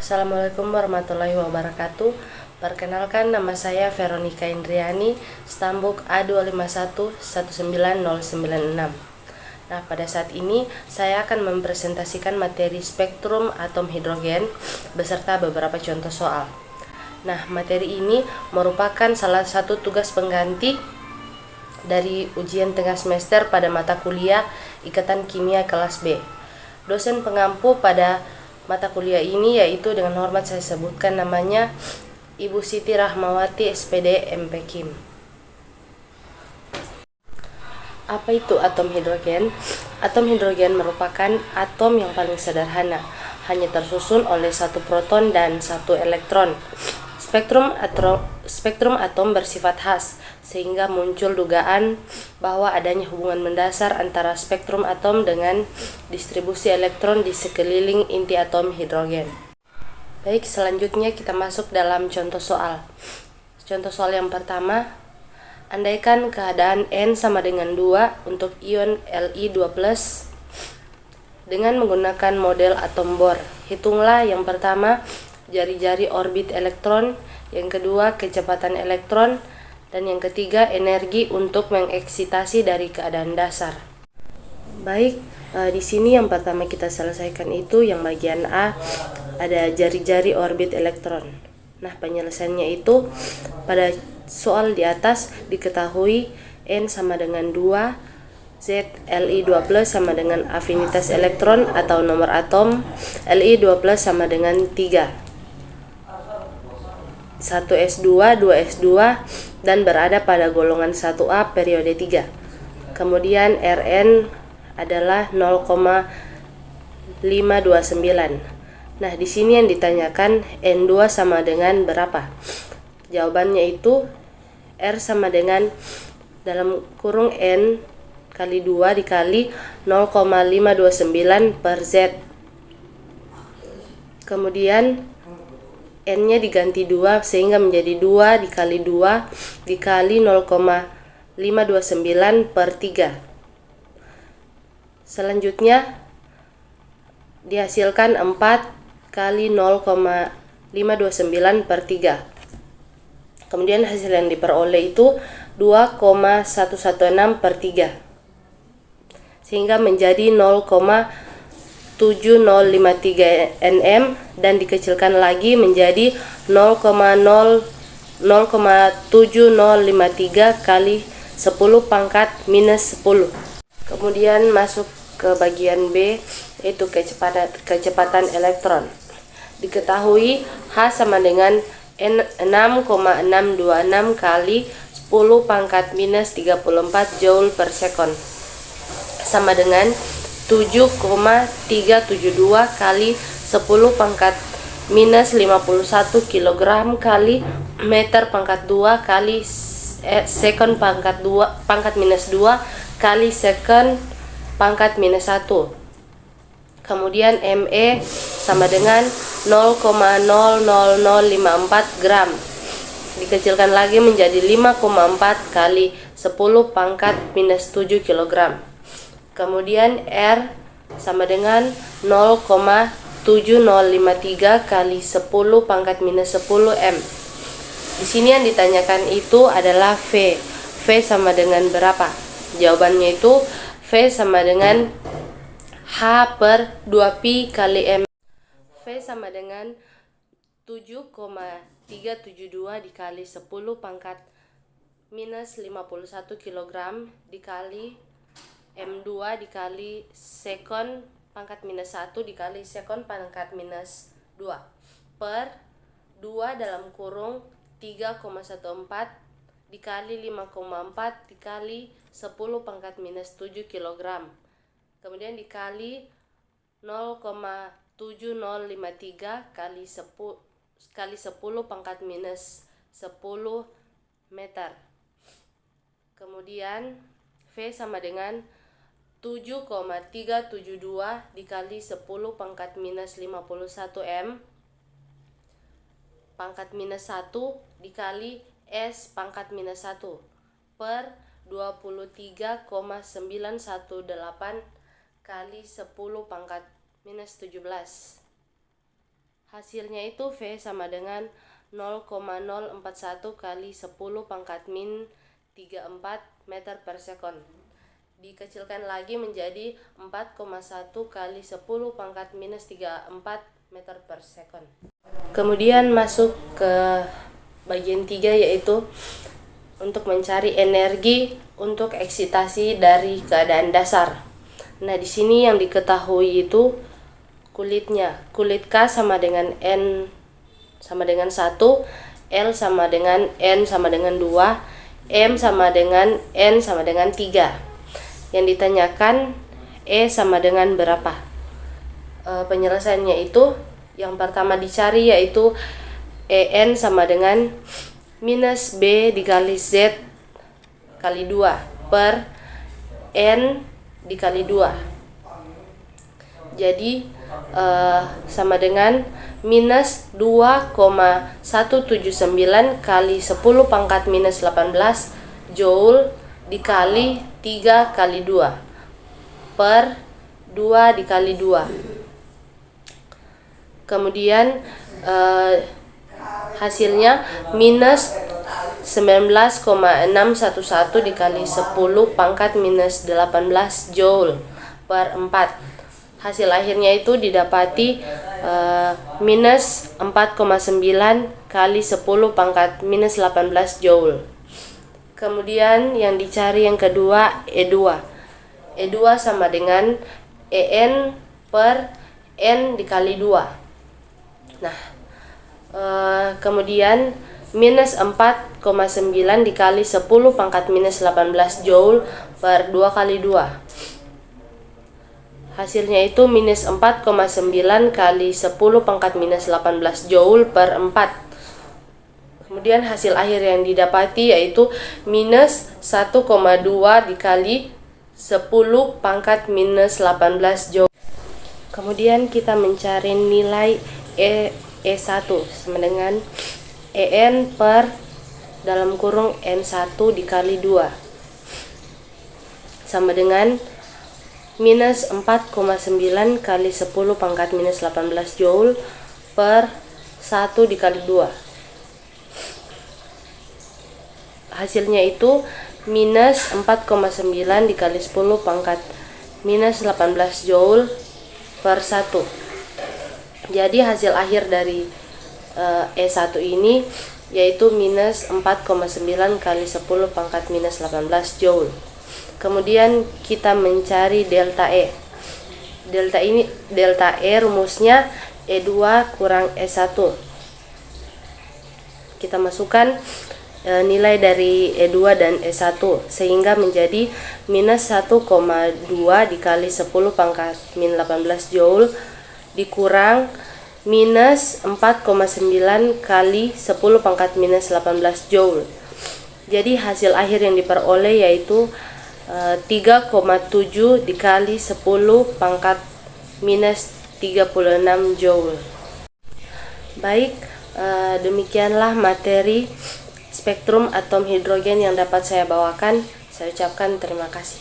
Assalamualaikum warahmatullahi wabarakatuh. Perkenalkan, nama saya Veronica Indriani, stambuk A251-19096. Nah, pada saat ini saya akan mempresentasikan materi spektrum atom hidrogen beserta beberapa contoh soal. Nah, materi ini merupakan salah satu tugas pengganti dari ujian tengah semester pada mata kuliah Ikatan Kimia kelas B. Dosen pengampu pada mata kuliah ini yaitu dengan hormat saya sebutkan namanya Ibu Siti Rahmawati SPD MPKIM. Apa itu atom hidrogen? Atom hidrogen merupakan atom yang paling sederhana, hanya tersusun oleh satu proton dan satu elektron. Spektrum atom bersifat khas, sehingga muncul dugaan bahwa adanya hubungan mendasar antara spektrum atom dengan distribusi elektron di sekeliling inti atom hidrogen. Baik, selanjutnya kita masuk dalam contoh soal. Contoh soal yang pertama, andaikan keadaan N sama dengan 2 untuk ion Li2+, dengan menggunakan model atom Bohr. Hitunglah yang pertama jari-jari orbit elektron, yang kedua kecepatan elektron, dan yang ketiga energi untuk mengeksitasi dari keadaan dasar. Baik, di sini yang pertama kita selesaikan itu yang bagian A, ada jari-jari orbit elektron. Nah, penyelesaiannya itu pada soal di atas diketahui N sama dengan 2, Z Li2+ sama dengan afinitas elektron atau nomor atom, Li2+ sama dengan 3. 1s2, 2s2 dan berada pada golongan 1A periode 3. Kemudian Rn adalah 0,529. Nah, di sini yang ditanyakan N2 sama dengan berapa? Jawabannya itu R sama dengan dalam kurung N kali 2 dikali 0,529 per Z. Kemudian N-nya diganti 2 sehingga menjadi 2 dikali 2 dikali 0,529 per 3. Selanjutnya dihasilkan 4 kali 0,529 per 3. Kemudian hasil yang diperoleh itu 2,116 per 3. Sehingga menjadi 0,7053 nm dan dikecilkan lagi menjadi 0,7053 kali 10 pangkat minus 10. Kemudian masuk ke bagian B, yaitu kecepatan elektron. Diketahui H sama dengan 6,626 kali 10 pangkat minus 34 joule per sekon, sama dengan 7,372 kali 10 pangkat minus 51 kg kali meter pangkat 2 kali sekon pangkat minus 2 kali sekon pangkat minus 1. Kemudian ME sama dengan 0,00054 gram. Dikecilkan lagi menjadi 5,4 kali 10 pangkat minus 7 kg. Kemudian R sama dengan 0,7053 kali 10 pangkat minus 10 M. Di sini yang ditanyakan itu adalah V. V sama dengan berapa? Jawabannya itu V sama dengan H per 2pi kali M. V sama dengan 7,372 dikali 10 pangkat minus 51 kg dikali M2 dikali sekon pangkat minus 1 dikali sekon pangkat minus 2 per 2 dalam kurung 3,14 dikali 5,4 dikali 10 pangkat minus 7 kg. Kemudian dikali 0,7053 kali 10 pangkat minus 10 meter. Kemudian V sama dengan 7,372 dikali 10 pangkat minus 51 M pangkat minus 1 dikali S pangkat minus 1 per 23,918 kali 10 pangkat minus 17. Hasilnya itu V sama dengan 0,041 kali 10 pangkat min 34 meter per sekon. Dikecilkan lagi menjadi 4,1 kali 10 pangkat minus 34 meter per sekon. Kemudian masuk ke bagian 3, yaitu untuk mencari energi untuk eksitasi dari keadaan dasar. Nah, di sini yang diketahui itu kulitnya. Kulit K sama dengan N sama dengan 1, L sama dengan N sama dengan 2, M sama dengan N sama dengan 3. Yang ditanyakan E sama dengan berapa? Penyelesaiannya itu yang pertama dicari yaitu EN sama dengan minus B dikali Z kali 2 per N dikali 2. Jadi sama dengan minus 2,179 kali 10 pangkat minus 18 Joule dikali 3 kali 2 per 2 dikali 2. Kemudian hasilnya minus 19,611 dikali 10 pangkat minus 18 Joule per 4. Hasil akhirnya itu didapati minus 4,9 kali 10 pangkat minus 18 Joule. Kemudian yang dicari yang kedua E2. E2 sama dengan EN per N dikali 2. Nah, kemudian minus 4,9 dikali 10 pangkat minus 18 Joule per 2 kali 2. Hasilnya itu minus 4,9 kali 10 pangkat minus 18 Joule per 4. Kemudian hasil akhir yang didapati yaitu minus 1,2 dikali 10 pangkat minus 18 Joule. Kemudian kita mencari nilai E1 sama dengan EN per dalam kurung N1 dikali 2 sama dengan minus 4,9 kali 10 pangkat minus 18 Joule per 1 dikali 2. Hasilnya itu minus 4,9 dikali 10 pangkat minus 18 Joule per 1. Jadi hasil akhir dari E1 ini yaitu minus 4,9 kali 10 pangkat minus 18 Joule. Kemudian kita mencari delta E. Delta E rumusnya E2 kurang E1. Kita masukkan nilai dari E2 dan E1 sehingga menjadi minus 1,2 dikali 10 pangkat min 18 Joule dikurang minus 4,9 kali 10 pangkat minus 18 Joule. Jadi hasil akhir yang diperoleh yaitu 3,7 dikali 10 pangkat minus 36 Joule. Baik, demikianlah materi spektrum atom hidrogen yang dapat saya bawakan. Saya ucapkan terima kasih.